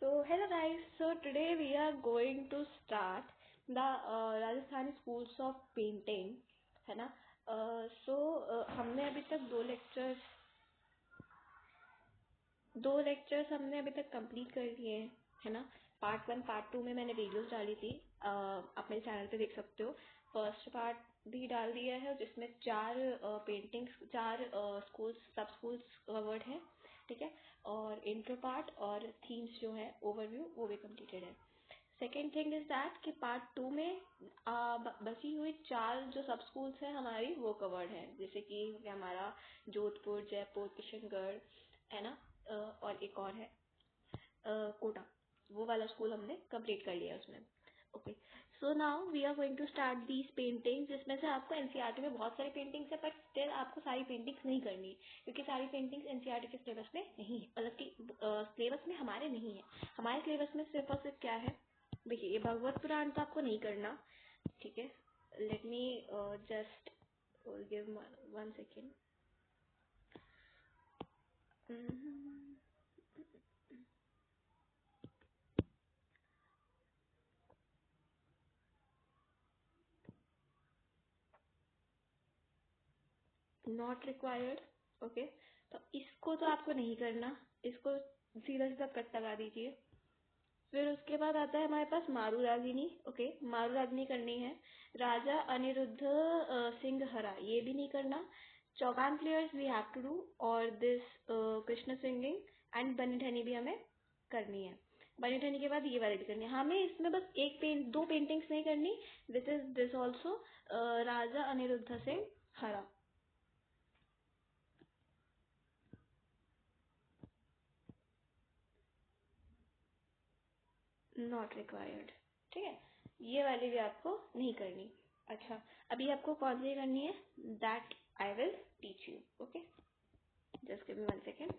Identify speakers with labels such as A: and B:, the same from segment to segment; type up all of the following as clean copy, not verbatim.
A: So hello guys, so today we are going to start the Rajasthani schools of painting, है ना। हमने अभी तक दो लेक्चर्स हमने अभी तक कंप्लीट कर लिए हैं, है ना। पार्ट 1 पार्ट 2 में मैंने वीडियोस डाली थी, आप मेरे चैनल पे देख सकते हो। फर्स्ट पार्ट भी डाल दिया है जिसमें 4 पेंटिंग्स, 4 स्कूल्स, सब स्कूल्स कवर्ड है, ठीक है। और इंट्रो पार्ट और थीम्स जो है ओवरव्यू वो भी कंप्लीटेड है। सेकेंड थिंग इज दैट कि पार्ट 2 में बची हुई 4 जो सब स्कूल्स हैं हमारी वो कवर्ड है, जैसे कि हमारा जोधपुर, जयपुर, किशनगढ़, है ना। और एक और है कोटा, वो वाला स्कूल हमने कंप्लीट कर लिया उसमें। Okay, so now we are going to start these paintings, जिसमें से आपको एनसीईआरटी में बहुत सारी पेंटिंग्स है, पर स्टिल आपको सारी पेंटिंग्स नहीं करनी, क्योंकि सारी पेंटिंग्स एनसीईआरटी के सिलेबस में नहीं है, मतलब कि सिलेबस में हमारे नहीं है। हमारे सिलेबस में सिर्फ और सिर्फ क्या है, देखिए ये भगवत पुराण तो आपको नहीं करना, ठीक है। Let me just give 1 second. Not required, okay. तो इसको तो आपको नहीं करना, इसको सीधा सीधा कट लगा दीजिए। फिर उसके बाद आता है हमारे पास मारू रागिनी, ओके। मारू रागिनी करनी है। राजा अनिरुद्ध सिंह हरा, ये भी नहीं करना। Chaugan players we have to do, और this Krishna singing and Bani Thani भी हमें करनी है। बनी ठनी के बाद ये वाली भी करनी है हमें। इसमें बस दो पेंटिंग्स नहीं करनी, विच इज दिस ऑल्सो, राजा अनिरुद्ध सिंह हरा। नॉट रिक्वायर्ड, ठीक है। ये वाली भी आपको नहीं करनी। अच्छा, अभी आपको कौन सी करनी है, that I will teach you, okay. Just give me 1 second.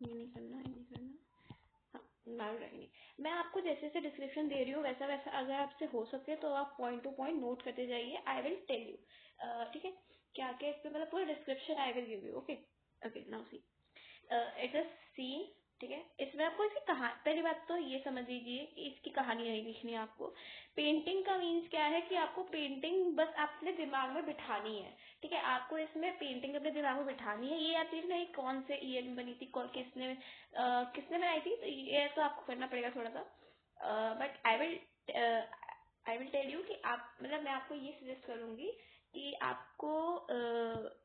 A: ये नहीं करना, ये नहीं करना। हाँ, मारू रागिनी। मैं आपको जैसे जैसे डिस्क्रिप्शन दे रही हूँ वैसा वैसा अगर आपसे हो सके तो आप पॉइंट टू पॉइंट नोट करते जाइए। आई विल टेल यू, ठीक है, क्या क्या इस पे, मतलब पूरा description I will give you, okay. Okay, now see it's a scene, ठीक है। इसमें आपको इसकी कहानी, पहली बात तो ये समझ लीजिए कि इसकी कहानी नहीं लिखनी है आपको। पेंटिंग का मीन्स क्या है कि आपको पेंटिंग बस अपने दिमाग में बिठानी है, ठीक है। आपको इसमें पेंटिंग अपने दिमाग में बिठानी है। ये याद नहीं कौन से ईयर में बनी थी, किसने बनाई थी, तो ये तो आपको करना पड़ेगा थोड़ा सा। But I will tell you कि आप, मतलब मैं आपको ये सजेस्ट करूंगी कि आपको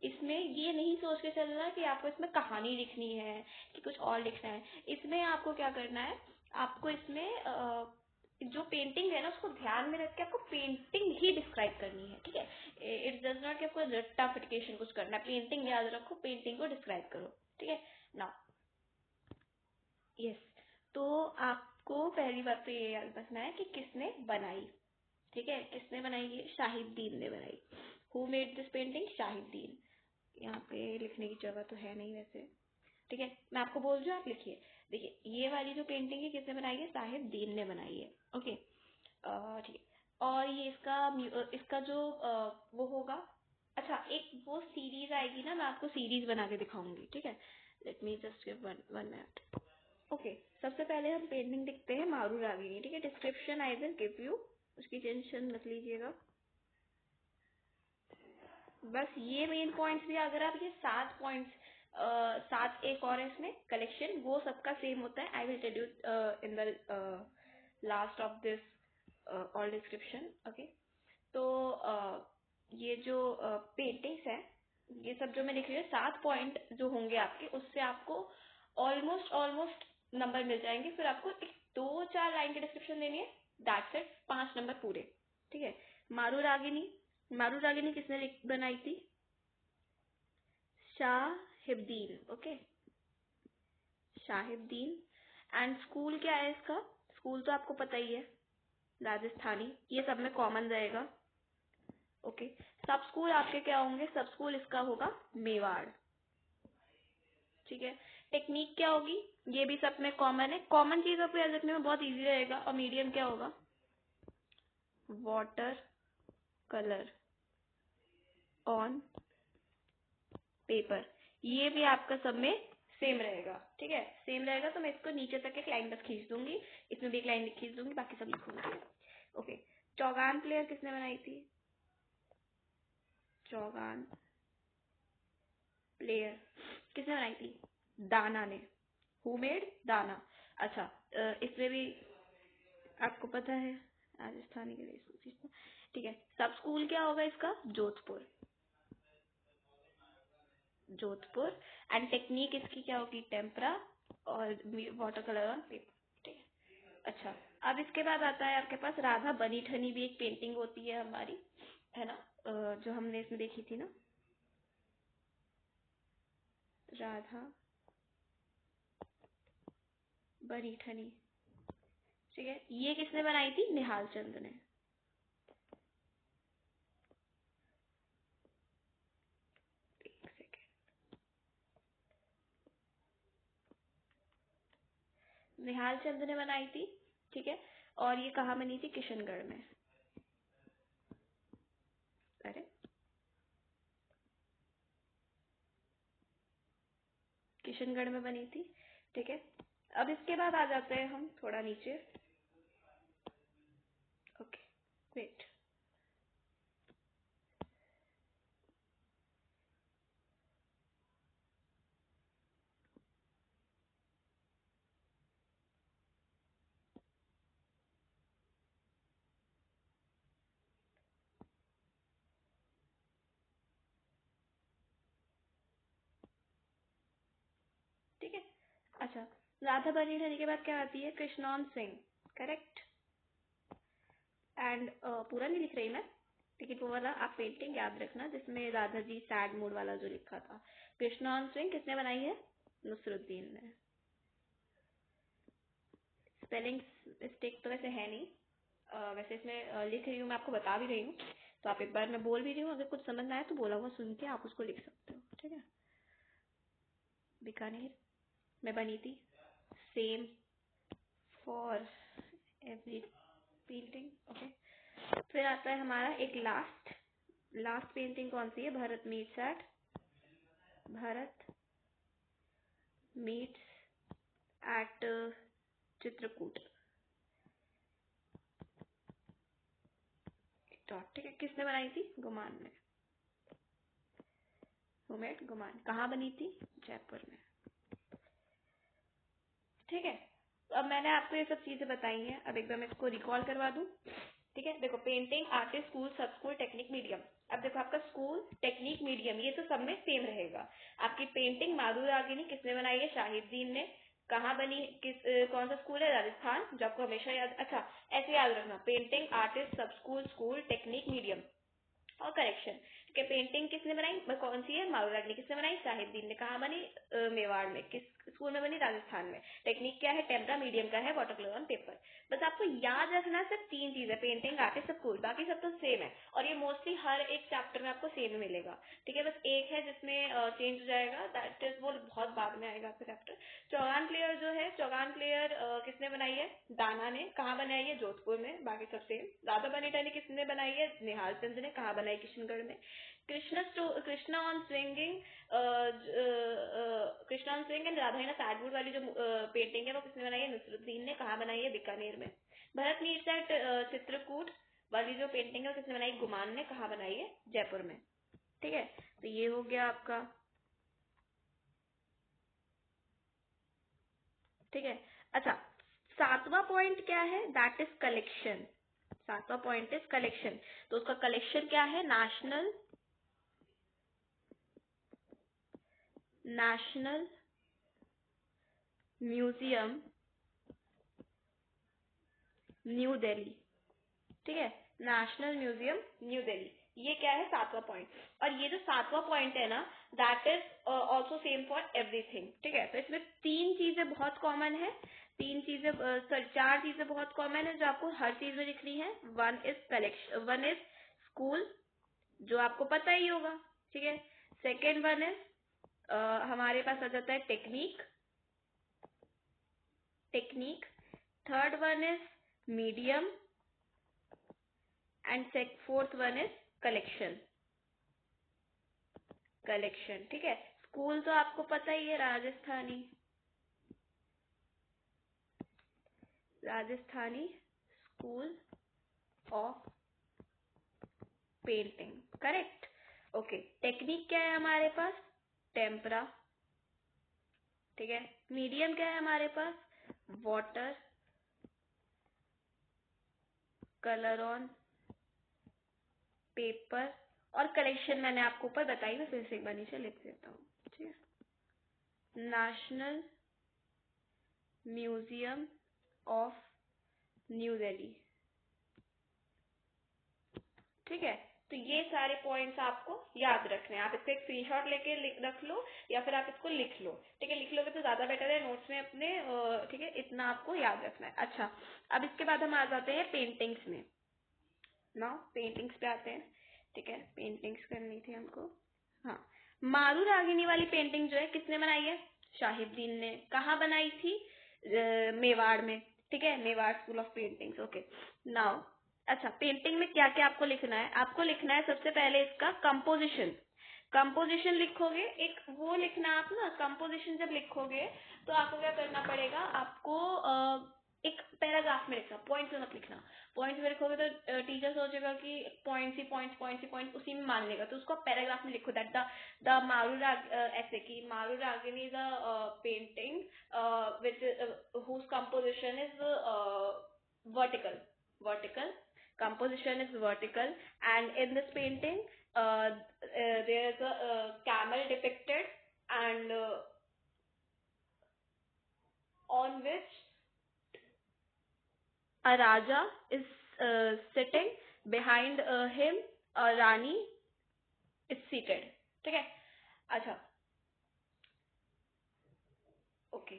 A: इसमें ये नहीं सोच के चलना कि आपको इसमें कहानी लिखनी है कि कुछ और लिखना है। इसमें आपको क्या करना है, आपको इसमें जो पेंटिंग है ना उसको ध्यान में रख के आपको पेंटिंग ही डिस्क्राइब करनी है, ठीक है। इट डज नॉट कि आपको रट्टा फिटिकेशन कुछ करना है, पेंटिंग याद रखो, पेंटिंग को डिस्क्राइब करो, ठीक है ना। यस, तो आपको पहली बात तो ये याद रखना है कि किसने बनाई, ठीक है। किसने बनाई, ये शाहिदीन ने बनाई। Who made this painting, Shahidin. यहाँ पे लिखने की जगह तो है नहीं वैसे, ठीक है, मैं आपको बोल रही हूँ, आप लिखिए। देखिए ये वाली जो पेंटिंग है किसने बनाई है, शाहिदीन ने बनाई है, ओके, ठीक है। और ये इसका जो वो होगा, अच्छा एक वो सीरीज आएगी ना, मैं आपको सीरीज बना के दिखाऊंगी, ठीक है। Let me just give one minute, okay. सबसे पहले हम पेंटिंग लिखते हैं मारू रागिनी, ठीक है। Description I will give you, उसकी टेंशन मत लीजिएगा। बस ये मेन पॉइंट्स भी, अगर आप ये 7 पॉइंट्स, 7 एक और है इसमें कलेक्शन, वो सबका सेम होता है। I will tell you in the last of this all description, okay. तो ये जो पेंटिंग्स है, ये सब जो मैं लिख रही हूँ 7 पॉइंट जो होंगे आपके, उससे आपको ऑलमोस्ट नंबर मिल जाएंगे। फिर आपको एक 2-4 लाइन की डिस्क्रिप्शन देनी है, दैट्स इट, 5 नंबर पूरे, ठीक है। मारू रागिनी, मारू रागिनी किसने बनाई थी, शाहिबदीन, ओके, शाहिबदीन। एंड स्कूल क्या है इसका, स्कूल तो आपको पता ही है, राजस्थानी, ये सब में कॉमन रहेगा, ओके। सब स्कूल आपके क्या होंगे, सब स्कूल इसका होगा मेवाड़, ठीक है। टेक्निक क्या होगी, ये भी सब में कॉमन है। कॉमन चीज आपको याद रखने में बहुत इजी रहेगा। और मीडियम क्या होगा, वाटर कलर ऑन पेपर, ये भी आपका सब में सेम रहेगा, ठीक है, सेम रहेगा। तो मैं इसको नीचे तक एक लाइन बस खींच दूंगी, इसमें भी एक लाइन खींच दूंगी, बाकी सब लिखूंगी। ओके, चौगान प्लेयर किसने बनाई थी? चौगान प्लेयर किसने बनाई थी? दाना ने। Who made? दाना। अच्छा, इसमें भी आपको पता है राजस्थानी के लिए, ठीक है। सब स्कूल क्या होगा इसका? जोधपुर। जोधपुर। एंड टेक्निक इसकी क्या होगी? टेम्परा और वाटर कलर ऑन पेपर, ठीक है। अच्छा, अब इसके बाद आता है आपके पास राधा बनी ठनी भी एक पेंटिंग होती है हमारी, है ना, जो हमने इसमें देखी थी ना, राधा बनी ठनी, ठीक है। ये किसने बनाई थी? निहाल चंद ने। एक सेकेंड, निहाल चंद ने बनाई थी, ठीक है। और ये कहाँ बनी थी? किशनगढ़ में। अरे, किशनगढ़ में बनी थी, ठीक है। अब इसके बाद आ जाते हैं हम थोड़ा नीचे। ओके, वेट, ठीक है। अच्छा, राधा बनी ठनी के बाद क्या आती है? कृष्णौन सिंह, करेक्ट। एंड पूरा नहीं लिख रही मैं, लेकिन वो वाला आप पेंटिंग याद रखना जिसमें राधा जी सैड मूड वाला जो लिखा था। कृष्णौन सिंह किसने बनाई है? नसरुद्दीन ने। स्पेलिंग मिस्टेक तो वैसे है नहीं, वैसे इसमें लिख रही हूँ, मैं आपको बता भी रही हूँ, तो आप एक बार मैं बोल भी रही हूँ, अगर कुछ समझ ना आए तो बोला हुआ सुन के आप उसको लिख सकते हो, ठीक है। बीकानेर में बनी थी, same for every painting, okay. फिर आता है हमारा एक लास्ट, लास्ट पेंटिंग कौन सी है? Bharat meets eight, Bharat meets eight Chitrakoot, ठीक है। किसने बनाई थी? गुमान ने। हुमेट गुमान। कहाँ बनी थी? जयपुर में, ठीक है। तो अब मैंने आपको ये सब चीजें बताई हैं, अब एकदम इसको रिकॉल करवा दूं, ठीक है। देखो, पेंटिंग, आर्टिस्ट, स्कूल, सब स्कूल, टेक्निक, मीडियम। अब देखो आपका स्कूल, टेक्निक, मीडियम, ये तो सब में सेम रहेगा। आपकी पेंटिंग माधुरी रागिनी किसने बनाई है? शाहिदीन ने। कहाँ बनी? कौन सा स्कूल है? राजस्थान, जो आपको हमेशा याद, अच्छा ऐसे याद रखना, पेंटिंग, आर्टिस्ट, सब स्कूल, स्कूल, टेक्निक, मीडियम और करेक्शन, ठीक है। पेंटिंग किसने बनाई? कौन सी है? माधुरी रागिनी। किसने बनाई? शाहिदीन ने। कहाँ बनी? मेवाड़ में। किस स्कूल में बनी? राजस्थान में। टेक्निक क्या है? टेम्परा। मीडियम का है? Water colour on paper. बस आपको याद रखना सिर्फ तीन चीजें, पेंटिंग, आर्टिस्ट, स्कूल, बाकी सब तो सेम है, और ये मोस्टली हर एक चैप्टर में आपको सेम मिलेगा, ठीक है। बस एक है जिसमें चेंज हो जाएगा, दैट इज वो बहुत बाद में आएगा आपका चैप्टर। चौगान प्लेयर जो है, चौगान प्लेयर किसने बनाई है? दाना ने। कहाँ बनाई है? जोधपुर में। बाकी सब सेम। राधा बनी ठनी किसने बनाई है? निहाल चंद ने। कहाँ बनाई? किशनगढ़ में। Krishna on swinging, Krishna on swing and Radha in सैडवुड वाली जो पेंटिंग है वो किसने बनाई है? नसरुद्दीन ने। कहाँ बनाई है? बीकानेर में। भरत मीट्स एट चित्रकूट वाली जो पेंटिंग है वो किसने बनाई? गुमान ने। कहाँ बनाई है? जयपुर में, ठीक है। तो ये हो गया आपका, ठीक है। अच्छा, सातवां पॉइंट क्या है? That is collection. सातवां पॉइंट इज कलेक्शन। तो उसका कलेक्शन क्या है? National, national museum, new Delhi, ठीक है। National museum, new Delhi. ये क्या है? सातवां पॉइंट। और ये जो सातवां पॉइंट है ना, that is also same for everything, ठीक है। तो इसमें तीन चीजें बहुत कॉमन है, तीन चीजें, सॉरी चार चीजें बहुत कॉमन है जो आपको हर चीज में लिखनी है। One is collection, one is school, जो आपको पता ही होगा, ठीक है। सेकेंड वन इज हमारे पास आ जाता है technique, technique. Third one is medium and fourth one is collection, collection, ठीक है। स्कूल तो आपको पता ही है, Rajasthani school of painting, correct. Okay, technique क्या है हमारे पास? टेम्परा, ठीक है। मीडियम क्या है हमारे पास? वाटर, कलर ऑन पेपर, और कलेक्शन मैंने आपको ऊपर बताई, मैं फिर से एक बार नीचे लिख देता हूँ, ठीक है। National museum of new Delhi, ठीक है। तो ये सारे पॉइंट्स आपको याद रखने हैं। आप इसका एक स्क्रीनशॉट लेके रख लो, या फिर आप इसको लिख लो, ठीक है। लिख लोगे तो ज्यादा बेटर है नोट्स में अपने, ठीक है। इतना आपको याद रखना है। अच्छा, अब इसके बाद हम आ जाते हैं पेंटिंग्स में। ना पेंटिंग्स पे आते हैं, ठीक है। पेंटिंग्स करनी थी हमको। हाँ, मारू रागिनी वाली पेंटिंग जो है किसने बनाई है? शाहिबुद्दीन ने। कहाँ बनाई थी? मेवाड़ में, ठीक है। Mewar school of paintings, okay. Now अच्छा, पेंटिंग में क्या क्या आपको लिखना है? आपको लिखना है सबसे पहले इसका कंपोजिशन। कंपोजिशन लिखोगे, एक वो लिखना आप ना, कंपोजिशन जब लिखोगे तो आपको क्या करना पड़ेगा? आपको एक पैराग्राफ में लिखना, पॉइंट्स में मत लिखना। पॉइंट्स में लिखोगे तो टीचर सोचेगा कि पॉइंट्स ही पॉइंट्स, पॉइंट्स ही पॉइंट्स, उसी में मान लेगा। तो उसको पैराग्राफ में लिखो, दैट द मारू राग, ऐसे कि मारू Ragini is a painting which whose composition is vertical composition is vertical, and in this painting there is a camel depicted, and on which a raja is sitting, behind him a rani is seated, ठीक है। अच्छा, okay,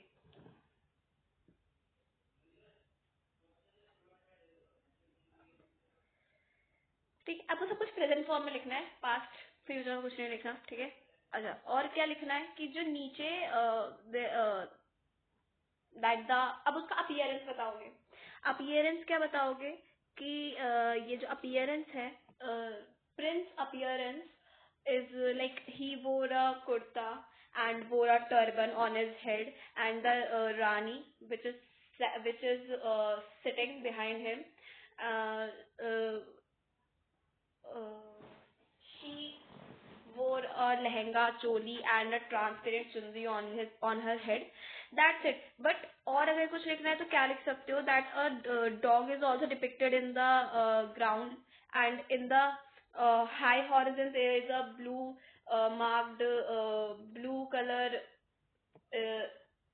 A: ठीक है। आपको सब कुछ present form में लिखना है, पास्ट फ्यूचर में कुछ नहीं लिखना, ठीक है। अच्छा, और क्या लिखना है कि जो नीचे दैट द, अब उसका अपीयरेंस बताओगे। अपीयरेंस क्या बताओगे कि ये जो अपीयरेंस है, Prince appearance is like he wore a kurta and wore a turban on his head, and the Rani which is sitting behind him, uh, uh, she wore a lehenga choli and a transparent chunri on her head. That's it. But और अगर कुछ लिखना है तो क्या लिख सकते हो? That a dog is also depicted in the ground, and in the high horizon there is a blue marked blue color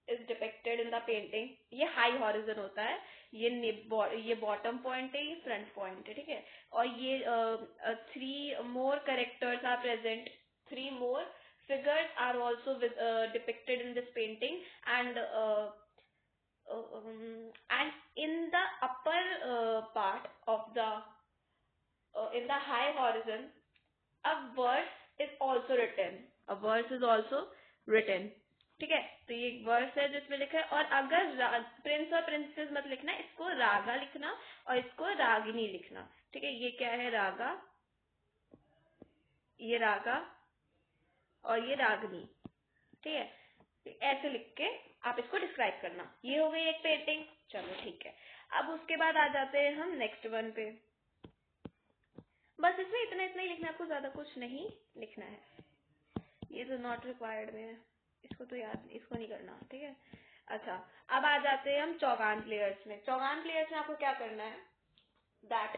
A: is depicted in the painting. ये high horizon होता है, ये bottom point है, ये front point है, ठीक है। और ये three more characters are present, three more figures are also depicted in this painting, and in the upper part of the in the high horizon a verse is also written, a verse is also written, ठीक है। तो ये एक verse है जिसमें लिखा है। और अगर प्रिंस और प्रिंसेस मत लिखना, इसको रागा लिखना और इसको रागिनी लिखना, ठीक है। ये क्या है? रागा, ये रागा और ये रागनी, ठीक है। ऐसे लिख के आप इसको डिस्क्राइब करना। ये हो गई एक पेंटिंग, चलो ठीक है। अब उसके बाद आ जाते हैं हम नेक्स्ट वन पे। बस इसमें इतना इतना ही लिखना है, आपको ज्यादा कुछ नहीं लिखना है। ये तो नॉट रिक्वायर्ड में है, इसको तो याद, इसको नहीं करना, ठीक है। अच्छा, अब आ जाते हैं हम चौगान प्लेयर्स में। चौगान प्लेयर्स में आपको क्या करना है? दैट,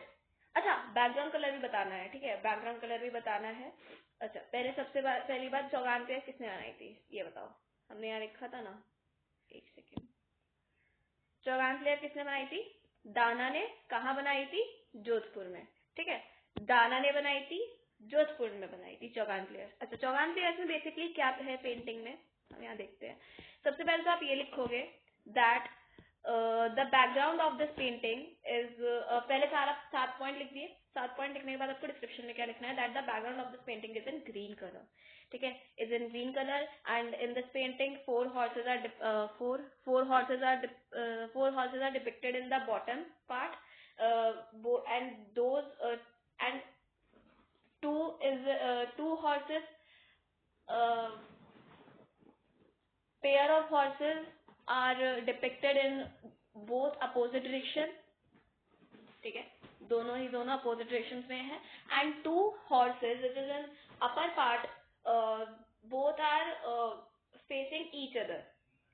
A: अच्छा, बैकग्राउंड कलर भी बताना है, ठीक है। बैकग्राउंड कलर भी बताना है। अच्छा, पहली बार चौगान प्लेयर किसने बनाई थी ये बताओ? हमने यहाँ लिखा था ना, एक सेकेंड। चौगान प्लेयर किसने बनाई थी? दाना ने। कहाँ बनाई थी? जोधपुर में, ठीक है। दाना ने बनाई थी, जोधपुर में बनाई थी चौगान प्लेयर। अच्छा, चौगान प्लेयर्स में बेसिकली क्या है पेंटिंग में, हम यहाँ देखते हैं। सबसे पहले तो आप ये लिखोगे that the background of this painting is, पहले सारा 7 पॉइंट लिख दिए। 7 पॉइंट लिखने के बाद आपको डिस्क्रिप्शन में क्या लिखना है? That the background of this painting is in green colour, ठीक है, is in green colour, and in this painting four horses are depicted in the bottom part, and those and two horses, uh, pair of horses are depicted in both opposite direction. ठीक है, दोनों opposite direction में है. And 2 horses which is in upper part, both are facing each other,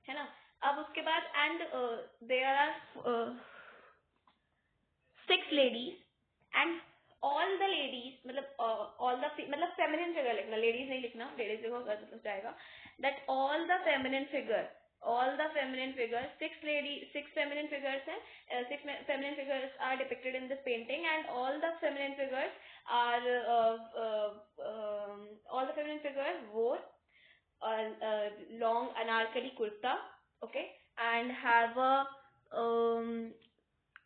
A: है ना. अब उसके बाद and there are 6 ladies and all the ladies, मतलब all the मतलब feminine figure लिखना, ladies नहीं लिखना, ladies लिखो गलत जाएगा. that all the feminine figures, 6 feminine figures हैं, 6 feminine figures are depicted in this painting, and all the feminine figures wore long anarkali kurta, okay, and have a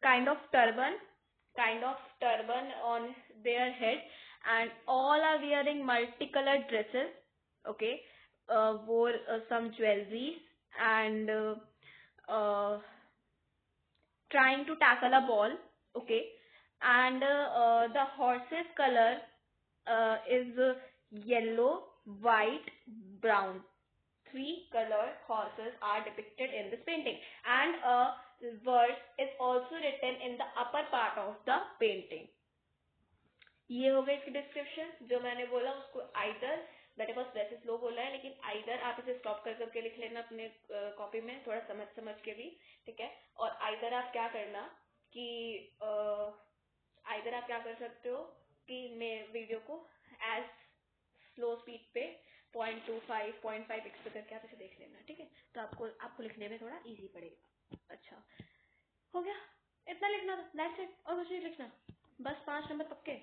A: kind of turban on their head, and all are wearing multicolored dresses, okay, wore some jewelries, and trying to tackle a ball, okay, and the horse's color is yellow, white, brown. 3 colored horses are depicted in this painting, and a verse is also written in the upper part of the painting. ये हो गया इसकी description. जो मैंने बोला उसको either, मेरे पास वैसे स्लो बोला है, लेकिन आइदर आप इसे स्टॉप कर करके लिख लेना अपने कॉपी में, थोड़ा समझ के भी, ठीक है. और आइदर आप क्या करना कि आइदर आप क्या कर सकते हो कि मैं वीडियो को एज स्लो स्पीड पे 0.25 0.5x पे करके आप इसे देख लेना, ठीक है. तो आपको लिखने में थोड़ा इजी पड़ेगा. अच्छा हो गया, इतना लिखना था, दैट्स इट, और कुछ नहीं लिखना, बस 5 नंबर पक्के,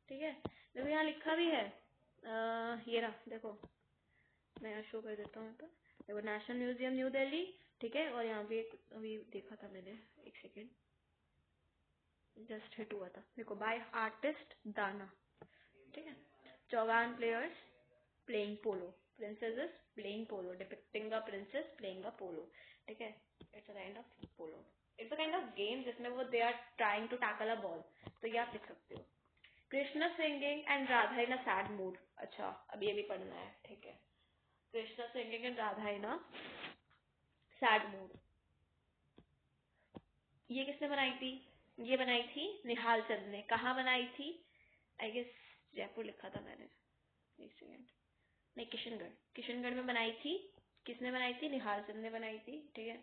A: ठीक है. देखो यहाँ लिखा भी है, ये रहा, देखो मैं यहाँ शो कर देता हूँ. देखो नेशनल म्यूजियम न्यू दिल्ली, ठीक है. और यहाँ भी अभी देखा था मैंने, एक सेकेंड, जस्ट हिट हुआ था. देखो बाय आर्टिस्ट दाना, ठीक है. 54 players playing polo, princesses playing polo, depicting a princess playing a polo, ठीक है. It's a kind of polo, it's a kind of game जिसमें वो they are trying to tackle a ball, तो ये आप लिख सकते हो. Krishna singing and Radha in a sad mood. अच्छा अब ये भी पढ़ना है, ठीक है. Krishna singing and Radha in a sad mood. ये किसने बनाई थी? ये बनाई थी निहाल चंद ने. कहाँ बनाई थी? आई गेस जयपुर लिखा था मैंने, एक सेकेंड, नहीं किशनगढ़ में बनाई थी. किसने बनाई थी? निहाल चंद ने बनाई थी, ठीक है.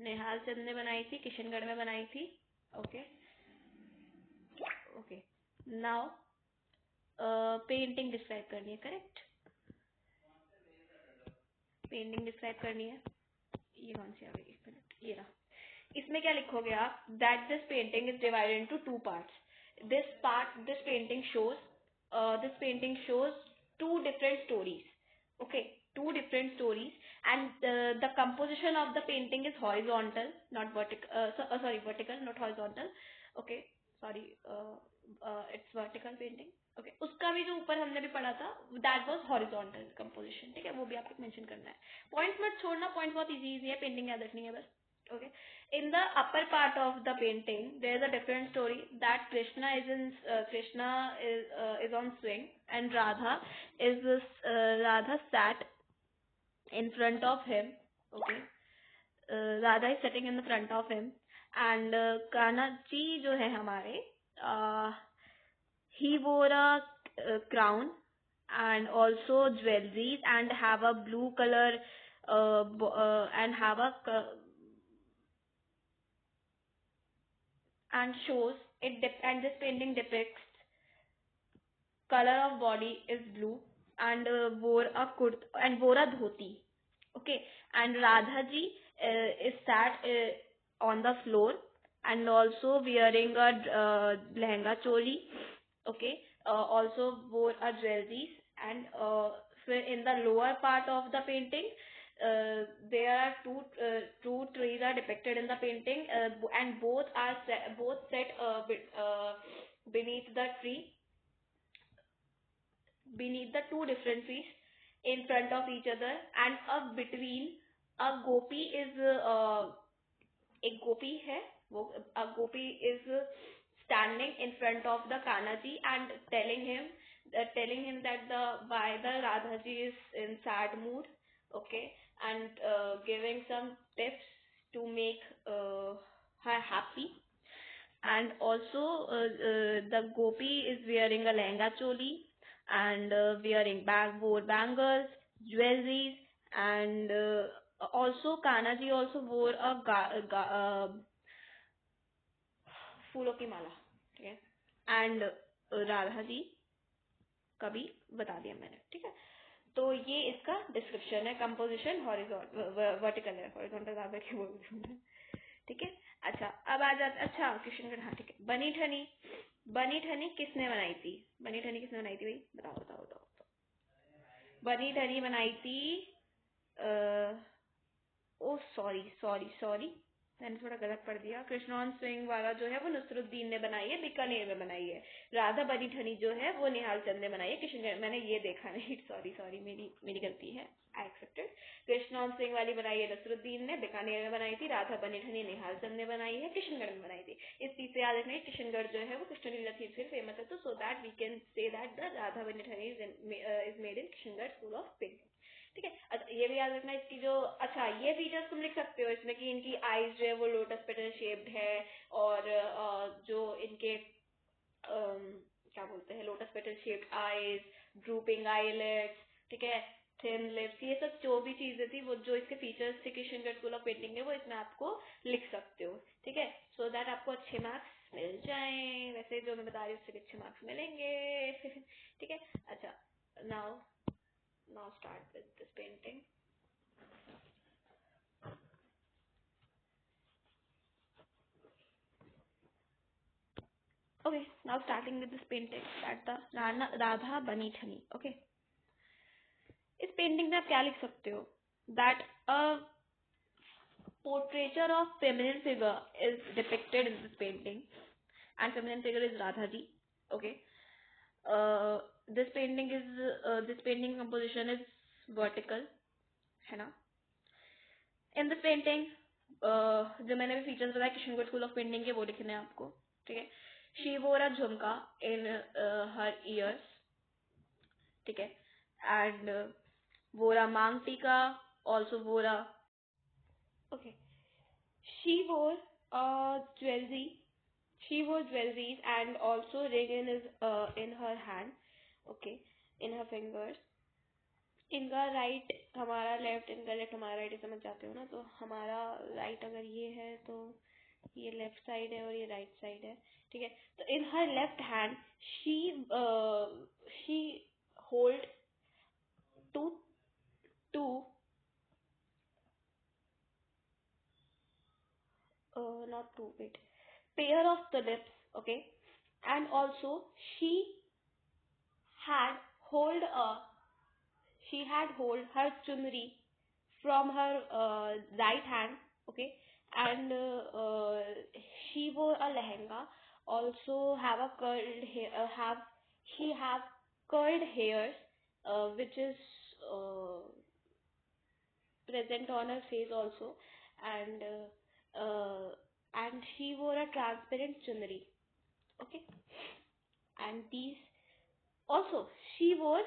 A: निहाल चंद ने बनाई थी, किशनगढ़ में बनाई थी. Okay okay. Now painting describe करनी है, करेक्ट. पेंटिंग डिस्क्राइब करनी है. ये कौन सी आ गई, एक मिनट, ये रहा. इसमें क्या लिखोगे आप? That this painting is divided into 2 parts. This painting shows 2 different stories, okay, 2 different stories, and the composition of the painting is horizontal, not vertical, vertical, not horizontal, okay, sorry, it's vertical painting, okay. उसका भी जो ऊपर हमने भी पढ़ा था, that was horizontal composition, ठीक है. वो भी आपको मेंशन करना है. पॉइंट्स मत छोड़ना, पॉइंट बहुत इजी है, पेंटिंग याद रखनी है बस, okay. In the upper part of the painting there is a different story, that Krishna is on swing, and Radha sat in front of him, okay. Radha is sitting in the front of him, and Kanha ji जो है हमारे, he wore a crown and also jewelries, and have a blue color and have a and shows it and this painting depicts color of body is blue, and wore a dhoti, okay. And Radha ji is sat on the floor, and also wearing a lehenga choli, okay. Also wore a jewelries, and in the lower part of the painting there are two trees are depicted in the painting, and both set beneath the tree, beneath the 2 different trees in front of each other, and between a gopi is एक गोपी है, वो a gopi is standing in front of the Kanha ji and telling him that why the Radha ji is in sad mood, okay. and giving some tips to make her happy. And also the gopi is wearing a lehenga choli and wearing wore bangles, jewelries, and also Kanaji also wore a फूलों की माला, ठीक है. And Radha ji का भी बता दिया मैंने, ठीक है. तो ये इसका डिस्क्रिप्शन है. कंपोजिशन वर्टिकल है, हॉरिजॉन्टल राधा की बोल रही हूँ, ठीक है. अच्छा अब आ जाता, अच्छा किशनगढ़, हाँ ठीक है. बनी ठनी, बनी ठनी किसने बनाई थी? बनी ठनी किसने बनाई थी भाई? बताओ बताओ बताओ. बनी ठनी बनाई थी, ओ सॉरी सॉरी सॉरी, मैंने थोड़ा गलत पढ़ दिया. कृष्णौन सिंह वाला जो है वो नसरुद्दीन ने बनाई है, बीकानेर में बनाई है. राधा बनी ठनी जो है वो निहाल चंद ने बनाई है किशनगढ़. मैंने ये देखा नहीं, सॉरी सॉरी, मेरी मेरी गलती है, आई एक्सेप्टेड. कृष्णौन सिंह वाली बनाई है नसरुद्दीन ने, बीकानेर में बनाई थी. राधा बनी ठनी निहाल चंद ने बनाई है, किशनगढ़ में बनाई थी. इस चीज से याद रखना है किशनगढ़ जो है वो कृष्णलीला थीम से फेमस है. तो so that we can say that the Radha Bani Thani is made in Kishangarh school of painting, ठीक है. अच्छा ये भी याद रखना इसकी जो, अच्छा ये फीचर्स तुम लिख सकते हो इसमें कि इनकी आईज जो है वो लोटस पेटल शेप्ड है, और जो इनके क्या बोलते हैं, lotus petal shaped eyes, drooping eyelets, ठीक है, थिन लिप्स, ये सब जो भी चीजें थी वो जो इसके फीचर्स थे किशनगढ़ स्कूल ऑफ पेंटिंग में, वो इसमें आपको लिख सकते हो, ठीक है. सो दैट आपको अच्छे मार्क्स मिल जाएं. वैसे जो मैं बता रही हूँ उससे अच्छे मार्क्स मिलेंगे. ठीक है. अच्छा now start with this painting. Okay, now starting with this painting, that the Radha Bani Thani. Okay, इस पेंटिंग में आप क्या लिख सकते हो? That a portraiture of feminine figure is depicted in this painting, and feminine figure is Radha ji. Okay, this painting composition is vertical, है ना. In this painting, जो मैंने भी फीचर्स बताया किशनगढ़ स्कूल ऑफ पेंटिंग के वो लिखने हैं आपको, ठीक है. शी वोर अ झुमका इन हर ईयर्स, ठीक है, एंड वोर अ मांग tikka, also wore a, okay, she wore jewellery, she wore jewelleries and also ring in her hand, okay, in her fingers. इनका राइट हमारा लेफ्ट, इनका लेफ्ट हमारा राइट, समझ जाते हो ना. तो हमारा राइट अगर ये है तो ये लेफ्ट साइड है और ये राइट साइड है, ठीक है. तो in her left hand she hold two two not two, wait, pair of tulips, okay, and also she had hold a she had hold her chunri from her right hand, okay, and she wore a lehenga, also have a curled hair, she have curled hairs, which is uh, present on her face also, and and she wore a transparent chunri, okay, and these also she wore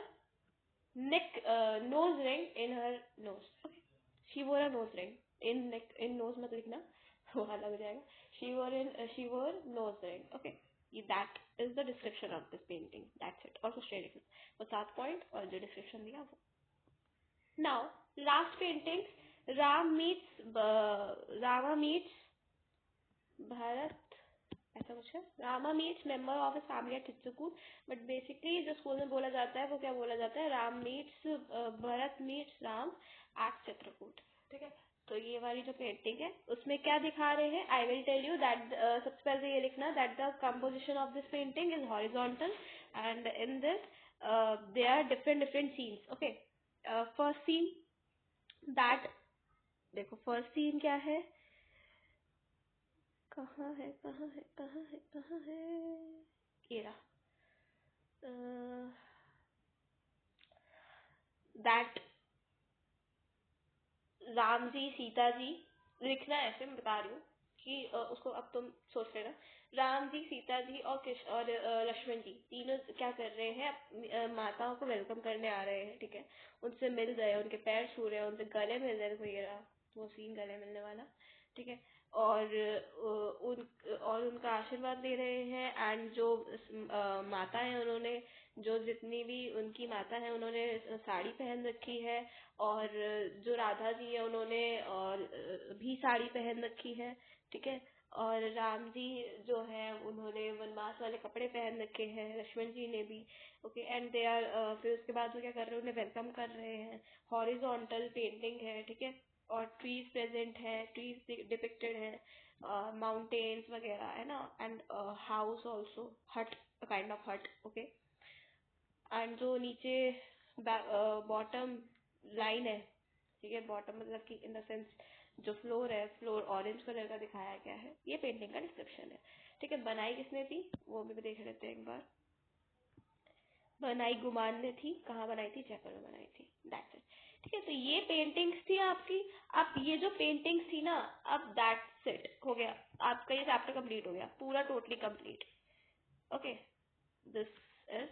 A: nose ring in her nose, okay. She wore a nose ring in neck, in nose मत लिखना, वो अलग हो जाएगा. She wore nose ring, okay. That is the description of this painting. That's it. Also straight लिखना, वो 7 point और जो description दिया वो. Now last painting, Rama meets Bharat, ऐसा कुछ है. Rama meets member of his family at Chitrakoot. But basically जो स्कूल में बोला जाता है वो क्या बोला जाता है, Ram meets Bharat meets Ram at Chitrakoot, ठीक है. तो ये वाली जो पेंटिंग है उसमें क्या दिखा रहे हैं, I will tell you that. सबसे पहले ये लिखना that the composition of this painting is horizontal and in this they are different scenes, okay. First scene, that देखो फर्स्ट सीन क्या है, कहाँ है कहाँ है कहाँ है कहाँ है, ये रहा. दैट राम जी सीता जी, लिखना है ऐसे मैं बता रही हूँ, कि उसको अब तुम सोच लेना। राम जी, सीता जी और कृष्ण और लक्ष्मण जी तीनों क्या कर रहे हैं, माताओं को वेलकम करने आ रहे हैं, ठीक है। उनसे मिल रहे हैं, उनके पैर छू रहे हैं, उनसे गले मिल रहे हैं, देखो ये रहा वो सीन गले मिलने वाला, ठीक है। और उनका आशीर्वाद ले रहे हैं। एंड जो माता है, उन्होंने जो जितनी भी उनकी माता है उन्होंने साड़ी पहन रखी है। और जो राधा जी है उन्होंने भी साड़ी पहन रखी है, ठीक है। और राम जी जो है उन्होंने वनवास वाले कपड़े पहन रखे हैं, लक्ष्मण जी ने भी। ओके, एंड दे आर फिर उसके बाद वो क्या कर रहे हैं, उन्हें वेलकम कर रहे हैं। हॉरिजॉन्टल पेंटिंग है, ठीक है। और ट्रीज प्रेजेंट है, ट्रीज डिपिक्टेड है, माउंटेन्स वगैरह है ना। एंड हाउस ऑल्सो, हट, काइंड ऑफ हट, ओके। एंड जो नीचे बॉटम लाइन है, ठीक है, बॉटम मतलब कि इन द सेंस जो फ्लोर है, फ्लोर ऑरेंज कलर का दिखाया गया है। ये पेंटिंग का डिस्क्रिप्शन है, ठीक है। बनाई किसने थी वो भी देख लेते हैं एक बार। बनाई गुमान ने थी। कहाँ बनाई थी? जयपुर में बनाई थी। दैट्स इट, ठीक है। तो ये पेंटिंग्स थी आपकी। अब ये जो पेंटिंग्स थी ना, अब दैट्स इट, हो गया आपका ये चैप्टर कंप्लीट हो गया, पूरा totally complete. Okay, this is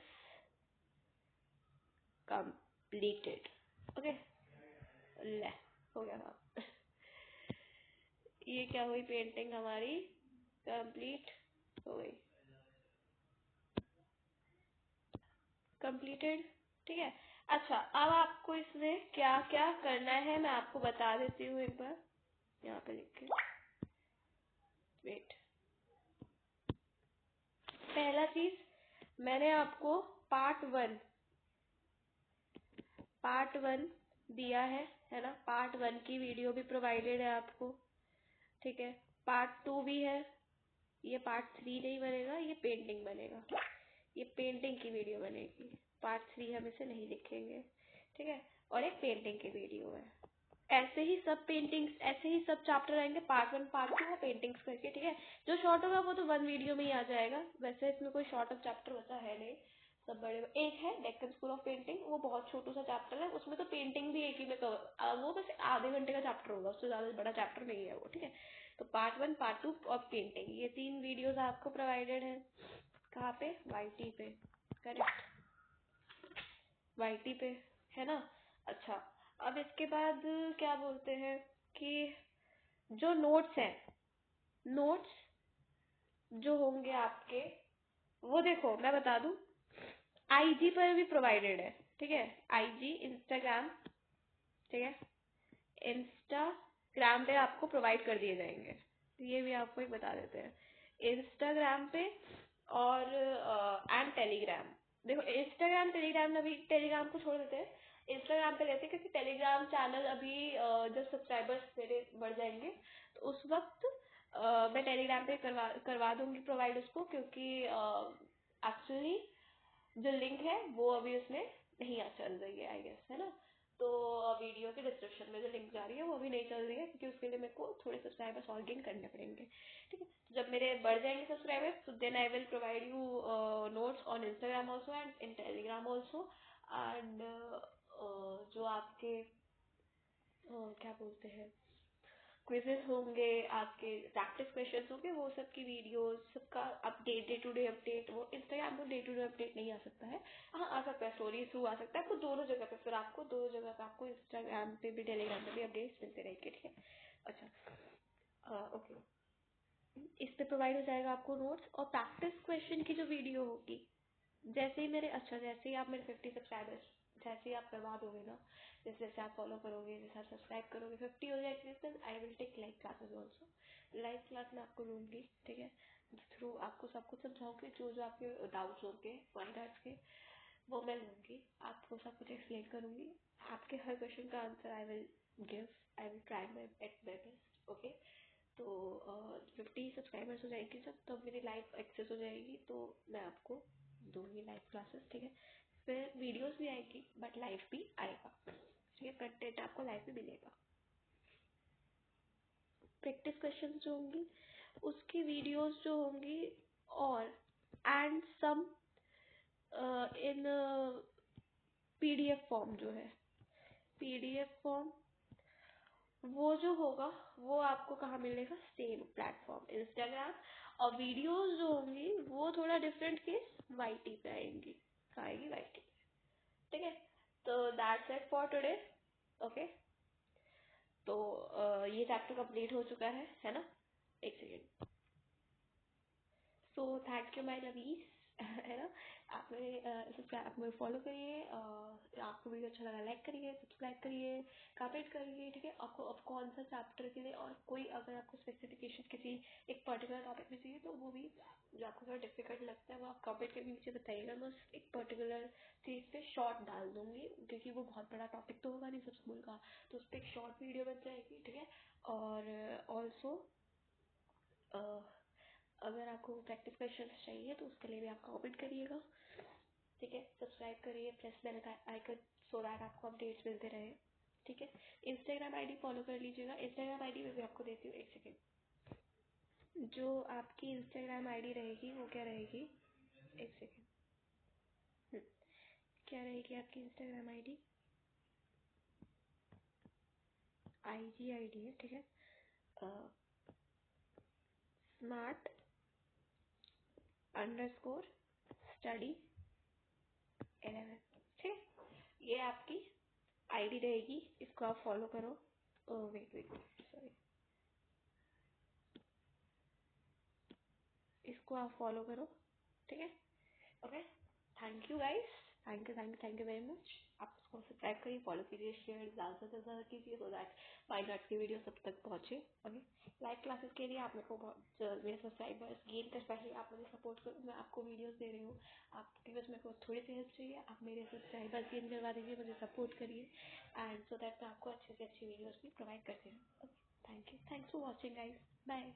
A: completed. Okay, ले, हो गया काम। ये क्या हुई, पेंटिंग हमारी कंप्लीट हो गई, कंप्लीटेड, ठीक है। अच्छा, अब आपको इसमें क्या क्या करना है मैं आपको बता देती हूँ एक बार, यहाँ पे लिख के। वेट, पहला चीज मैंने आपको पार्ट वन दिया है ना। पार्ट 1 की वीडियो भी प्रोवाइडेड है आपको, ठीक है। पार्ट 2 भी है। ये पार्ट 3 नहीं बनेगा, ये पेंटिंग बनेगा, ये पेंटिंग की वीडियो बनेगी। पार्ट 3 हम इसे नहीं लिखेंगे, ठीक है। और एक पेंटिंग की वीडियो है। ऐसे ही सब पेंटिंग्स, ऐसे ही सब चैप्टर आएंगे, पार्ट 1 पार्ट 2 और पेंटिंग्स करके, ठीक है। जो शॉर्ट होगा वो तो 1 वीडियो में ही आ जाएगा। वैसे इसमें कोई शॉर्ट ऑफ चैप्टर बचा है नहीं, सब बड़े। एक है डेक्कन स्कूल ऑफ पेंटिंग, वो बहुत छोटू सा चैप्टर है, उसमें तो पेंटिंग भी एक ही में कवर, वो बस आधे घंटे का चैप्टर होगा, उससे ज्यादा बड़ा चैप्टर नहीं है वो, ठीक है। तो पार्ट 1 पार्ट 2 और पेंटिंग, ये 3 वीडियोस आपको प्रोवाइडेड है। कहाँ पे? वाईटी पे, करेक्ट, वाईटी पे, है ना। अच्छा, अब इसके बाद क्या बोलते हैं कि जो नोट्स हैं, नोट्स जो होंगे आपके, वो देखो मैं बता दूं, आईजी पर भी प्रोवाइडेड है, ठीक है। आईजी इंस्टाग्राम, ठीक है, इंस्टाग्राम पे आपको प्रोवाइड कर दिए जाएंगे। ये भी आपको एक बता देते हैं, इंस्टाग्राम पे और एंड टेलीग्राम। देखो इंस्टाग्राम टेलीग्राम, अभी टेलीग्राम को छोड़ देते हैं, इंस्टाग्राम पे रहते हैं, क्योंकि टेलीग्राम चैनल अभी जब सब्सक्राइबर्स मेरे बढ़ जाएंगे तो उस वक्त मैं टेलीग्राम पे करवा दूंगी प्रोवाइड उसको, क्योंकि एक्चुअली जो लिंक है वो अभी उसमें नहीं चल रही है, आई गेस, है ना। तो वीडियो के डिस्क्रिप्शन में जो लिंक जा रही है वो अभी नहीं चल रही है, क्योंकि उसके लिए मेरे को थोड़े सब्सक्राइबर्स और गेन करने पड़ेंगे, ठीक है। तो जब मेरे बढ़ जाएंगे सब्सक्राइबर्स, तो then I will provide you notes on Instagram also and in Telegram also. And जो आपके क्या बोलते हैं, क्विजेस होंगे, आपके प्रैक्टिस क्वेश्चंस होंगे, वो सब की वीडियोस, सबका update, day to day update, वो इंस्टाग्राम पर डे टू डे अपडेट नहीं आ सकता है। हाँ, आ सकता है, स्टोरी थ्रू आ सकता है आपको, दोनों जगह पे, फिर आपको दोनों जगह पे, आपको इंस्टाग्राम पे भी टेलीग्राम पे भी अपडेट्स मिलते रहेंगे, ठीक है। अच्छा, ओके, इस पे प्रोवाइड हो जाएगा आपको नोट्स और प्रैक्टिस क्वेश्चन की जो वीडियो होगी, जैसे ही मेरे, अच्छा, जैसे ही आप मेरे 50 सब्सक्राइबर्स, जैसे ही आप करवा दोगे ना, जैसे जैसे आप फॉलो करोगे, जैसे आप सब्सक्राइब करोगे, 50 हो जाएगी, then I will take live classes also. Live class में आपको लूँगी, ठीक है। थ्रू आपको सब कुछ समझाऊंगी, जो जो आपके डाउट्स होंगे, पॉइंटर्स के, वो मैं लूँगी, आपको सब कुछ एक्सप्लेन करूँगी। आपके हर क्वेश्चन का answer I will give, I will try my at my best, okay. तो 50 सब्सक्राइबर्स हो जाएंगे जब, तब मेरी लाइव एक्सेस हो जाएगी, तो मैं आपको दूंगी लाइव क्लासेस, ठीक है। फिर वीडियोस भी आएगी, बट लाइव भी आएगा, ठीक है। कंटेंट आपको लाइव भी मिलेगा। प्रैक्टिस क्वेश्चन जो होंगी उसकी वीडियोस जो होंगी, और and some in PDF form, जो है पीडीएफ फॉर्म, वो जो होगा वो आपको कहाँ मिलेगा, सेम प्लेटफॉर्म इंस्टाग्राम। और वीडियोस जो होंगी वो थोड़ा डिफरेंट केस वाईटी पे आएंगी, आएगी वाईटी। ठीक है, तो that's it for today. Okay, तो ये चैप्टर कंप्लीट हो चुका है ना। एक second. So thank you my lovies है ना। आप मेरे सब्सक्राइब, आप मुझे फॉलो करिए, आपको वीडियो अच्छा लगा लाइक करिए, सब्सक्राइब करिए, कमेंट करिए। ठीक है, आपको अब कौन सा चैप्टर के लिए, और कोई अगर आपको स्पेसिफिकेशन किसी एक पर्टिकुलर टॉपिक में चाहिए तो वो भी, जो आपको थोड़ा डिफिकल्ट लगता है वो आप कमेंट के नीचे बताइएगा। मैं उस एक पर्टिकुलर चीज़ पे शॉर्ट डाल दूंगी, क्योंकि वो बहुत बड़ा टॉपिक तो होगा नहीं सब स्कूल का, तो उस पर एक शॉर्ट वीडियो बन जाएगी। ठीक है, और ऑल्सो अगर आपको प्रैक्टिस क्वेश्चंस चाहिए तो उसके लिए भी आप कमेंट करिएगा। ठीक है, सब्सक्राइब करिए, प्रेस बेल का आइकन, सो दैट आपको अपडेट्स मिलते रहे। ठीक है, इंस्टाग्राम आईडी फॉलो कर लीजिएगा। इंस्टाग्राम आईडी में भी आपको देती हूँ, एक सेकेंड। जो आपकी इंस्टाग्राम आईडी रहेगी वो क्या रहेगी, एक सेकेंड। क्या रहेगी आपकी इंस्टाग्राम आईडी, आईजी आईडी है। ठीक है, स्मार्ट अंडरस्कोर स्टडी 11। ठीक है, ये आपकी आईडी रहेगी, इसको आप फॉलो करो। वेट वेट, सॉरी, इसको आप फॉलो करो। ठीक है, okay, thank you guys, thank you very much. आप इसको सब्सक्राइब करिए, फॉलो कीजिए, शेयर ज़्यादा से ज़्यादा कीजिए, सो दैट माइनॉट की वीडियो सब तक पहुँचे। ओके, लाइव क्लासेस के लिए आप मेरे को मेरे सब्सक्राइबर्स गेन कर पहले आप मुझे सपोर्ट करो, मैं आपको वीडियोस दे रही हूँ। आपकी बस मेरे को थोड़ी सी हेल्प चाहिए, आप मेरे सब्सक्राइबर्स गेन करवा दीजिए, मुझे सपोर्ट करिए, एंड सो दैट मैं आपको अच्छी से अच्छी वीडियोज़ भी प्रोवाइड करती हूँ। Okay, thank you, thanks for watching guys, bye.